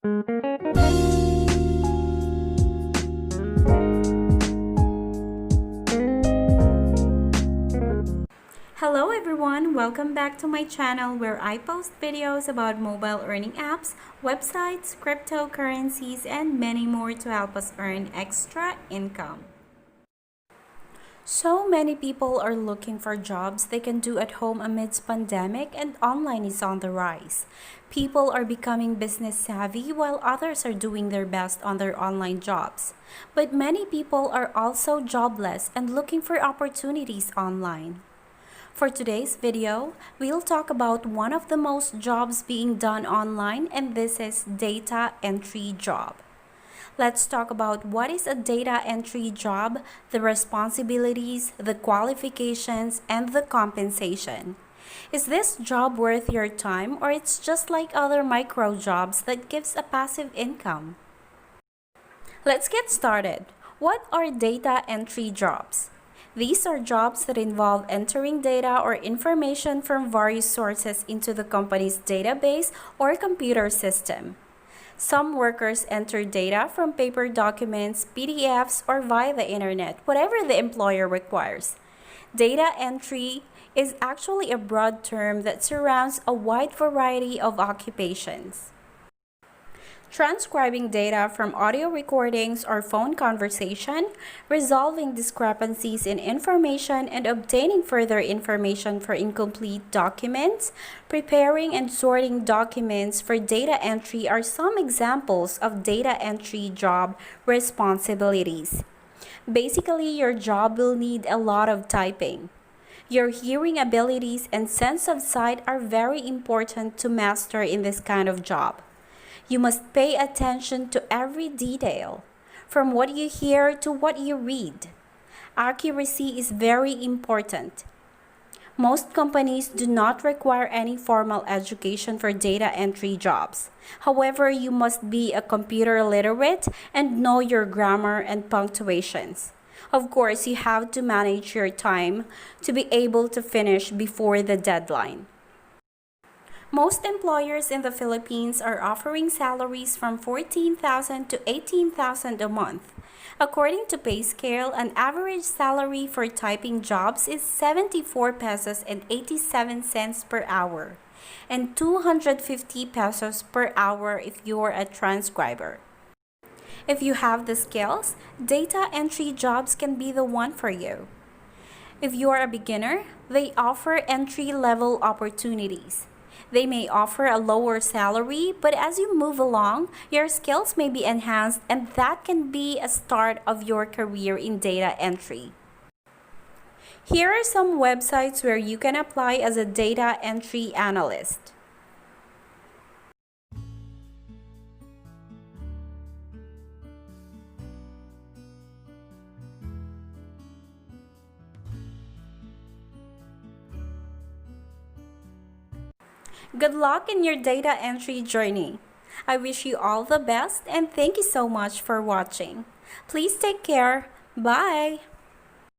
Hello everyone, welcome back to my channel where I post videos about mobile earning apps, websites, cryptocurrencies, and many more to help us earn extra income. So many people are looking for jobs they can do at home amidst pandemic, and online is on the rise. People are becoming business savvy while others are doing their best on their online jobs. But many people are also jobless and looking for opportunities online. For today's video, we'll talk about one of the most jobs being done online, and this is data entry job. Let's talk about what is a data entry job, the responsibilities, the qualifications, and the compensation. Is this job worth your time, or it's just like other micro jobs that gives a passive income? Let's get started. What are data entry jobs? These are jobs that involve entering data or information from various sources into the company's database or computer system. Some workers enter data from paper documents, PDFs, or via the internet, whatever the employer requires. Data entry is actually a broad term that surrounds a wide variety of occupations. Transcribing data from audio recordings or phone conversation, resolving discrepancies in information and obtaining further information for incomplete documents, preparing and sorting documents for data entry are some examples of data entry job responsibilities. Basically, your job will need a lot of typing. Your hearing abilities and sense of sight are very important to master in this kind of job. You must pay attention to every detail, from what you hear to what you read. Accuracy is very important. Most companies do not require any formal education for data entry jobs. However, you must be a computer literate and know your grammar and punctuations. Of course, you have to manage your time to be able to finish before the deadline. Most employers in the Philippines are offering salaries from 14,000 to 18,000 a month. According to PayScale, an average salary for typing jobs is 74 pesos and 87 cents per hour and 250 pesos per hour if you're a transcriber. If you have the skills, data entry jobs can be the one for you. If you are a beginner, they offer entry-level opportunities. They may offer a lower salary, but as you move along, your skills may be enhanced, and that can be a start of your career in data entry. Here are some websites where you can apply as a data entry analyst. Good luck in your data entry journey. I wish you all the best and thank you so much for watching. Please take care. Bye!